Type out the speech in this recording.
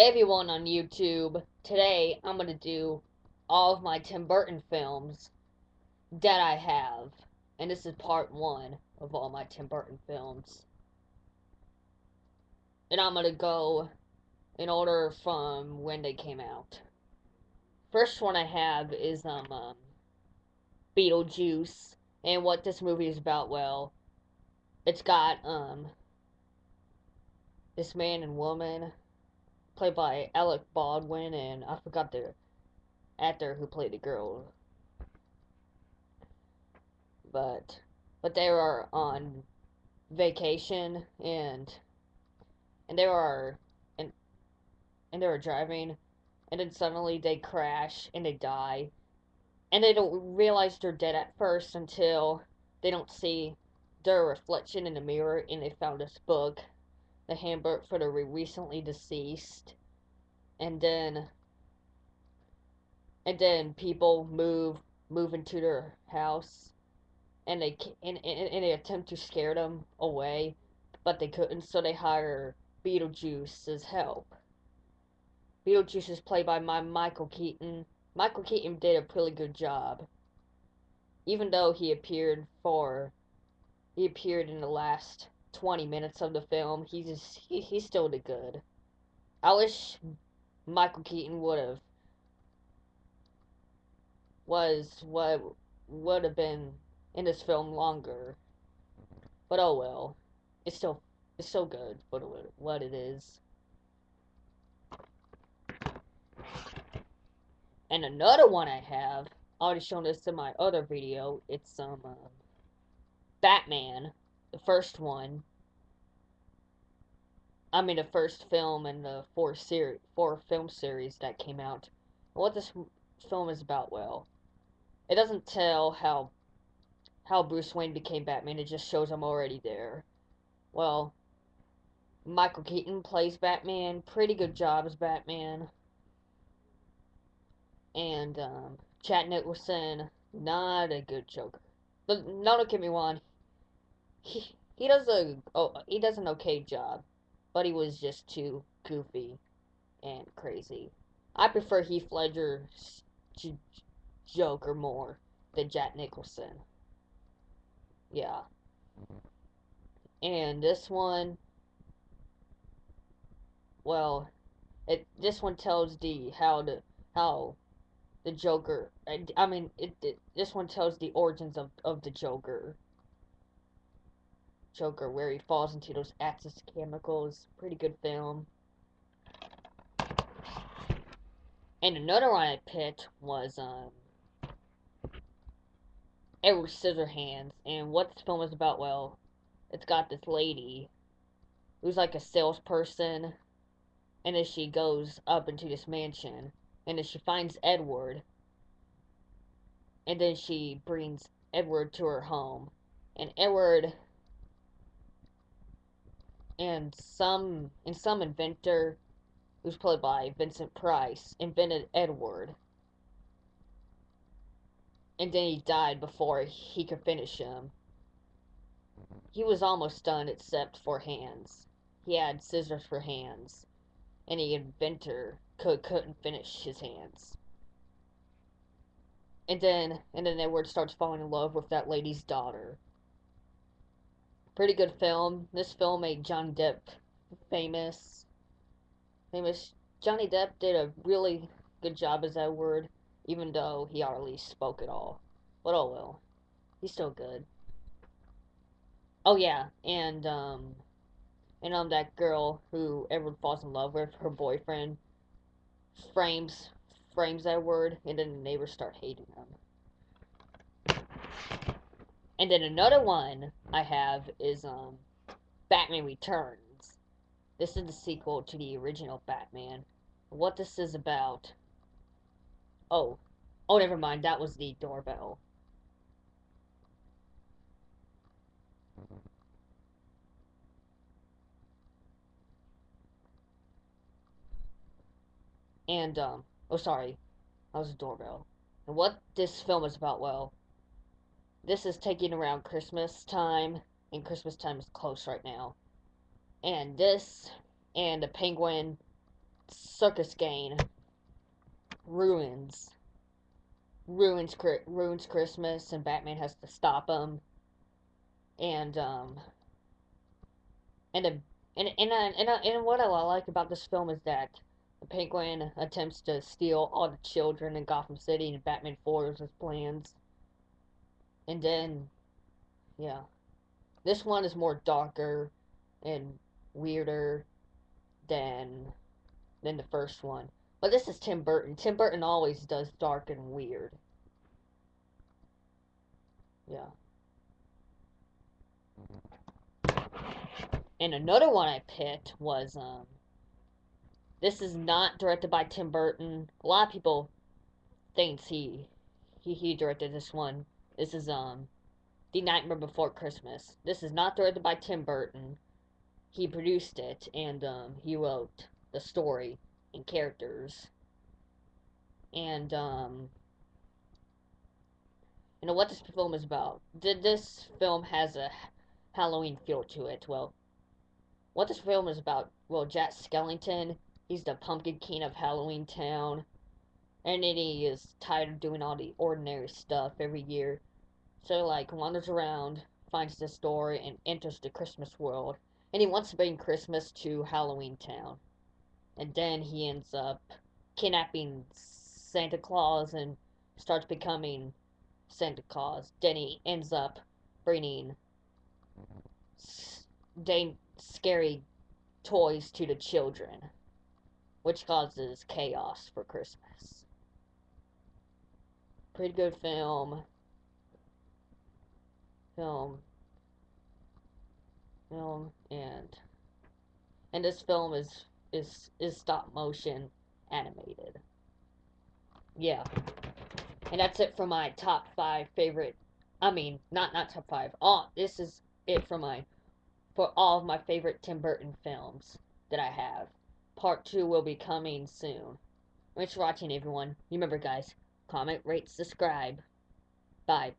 everyone on YouTube. Today I'm gonna do all of my Tim Burton films that I have. And this is part one of all my Tim Burton films. And I'm gonna go in order from when they came out. First one I have is Beetlejuice. And what this movie is about, well, it's got this man and woman played by Alec Baldwin, and I forgot the actor who played the girl, but they were on vacation, and they were and and they were driving, and then suddenly they crash and they die, and they don't realize they're dead at first until they don't see their reflection in the mirror, and they found this book, the handbook for the recently deceased, and then people move into their house, and they attempt to scare them away, but they couldn't, so they hire Beetlejuice's help. Beetlejuice is played by Michael Keaton. Michael Keaton did a pretty good job, even though he appeared in the last 20 minutes of the film. He still did good. I wish Michael Keaton would have been in this film longer, but oh well. It's still it's so good for what it is. And another one I have, I already shown this in my other video. It's Batman, the first one. I mean the first film in the four film series that came out. What this film is about, well, it doesn't tell how Bruce Wayne became Batman. It just shows him already there. Well, Michael Keaton plays Batman. Pretty good job as Batman. And Chad Nicholson, not a good Joker. But no, don't get me wrong. He he does an okay job, but he was just too goofy and crazy. I prefer Heath Ledger's Joker more than Jack Nicholson. Yeah, and this one, well, this one tells how the Joker. I mean, this one tells the origins of the Joker, where he falls into those acid chemicals. Pretty good film. And another one I picked was Edward Scissorhands. And what this film is about, well, it's got this lady who's like a salesperson, and then she goes up into this mansion, and then she finds Edward, and then she brings Edward to her home, and Edward and some inventor who's played by Vincent Price invented Edward, and then he died before he could finish him. He was almost done except for hands. He had scissors for hands, and the inventor couldn't finish his hands. And then Edward starts falling in love with that lady's daughter. Pretty good film. This film made Johnny Depp famous. Famous. Johnny Depp did a really good job as Edward, even though he hardly spoke at all. But oh well, he's still good. Oh yeah, and that girl who Edward falls in love with, her boyfriend frames frames Edward, and then the neighbors start hating him. And then another one I have is Batman Returns. This is the sequel to the original Batman. What this is about? Oh, never mind. That was the doorbell. And oh sorry, that was a doorbell. And what this film is about? Well, this is taking around Christmas time, and Christmas time is close right now. And this and the Penguin circus gang ruins ruins Christmas, and Batman has to stop him. And and the and what I like about this film is that the Penguin attempts to steal all the children in Gotham City, and Batman foils his plans. And then, yeah, this one is more darker and weirder than the first one. But this is Tim Burton. Tim Burton always does dark and weird. Yeah. And another one I picked was this is not directed by Tim Burton. A lot of people thinks he directed this one. This is The Nightmare Before Christmas. This is not directed by Tim Burton. He produced it, and he wrote the story and characters. And you know what this film is about. This film has a Halloween feel to it. Well, what this film is about. Well, Jack Skellington, he's the Pumpkin King of Halloween Town, and then he is tired of doing all the ordinary stuff every year. So like wanders around, finds this door, and enters the Christmas world. And he wants to bring Christmas to Halloween Town. And then he ends up kidnapping Santa Claus and starts becoming Santa Claus. Then he ends up bringing scary toys to the children, which causes chaos for Christmas. Pretty good film. Film. Film. And this film is stop motion animated. Yeah. And that's it for my top 5 favorite. I mean, not top 5. This is it for all of my favorite Tim Burton films that I have. Part 2 will be coming soon. Thanks for watching, everyone. Remember, guys, comment, rate, subscribe. Bye.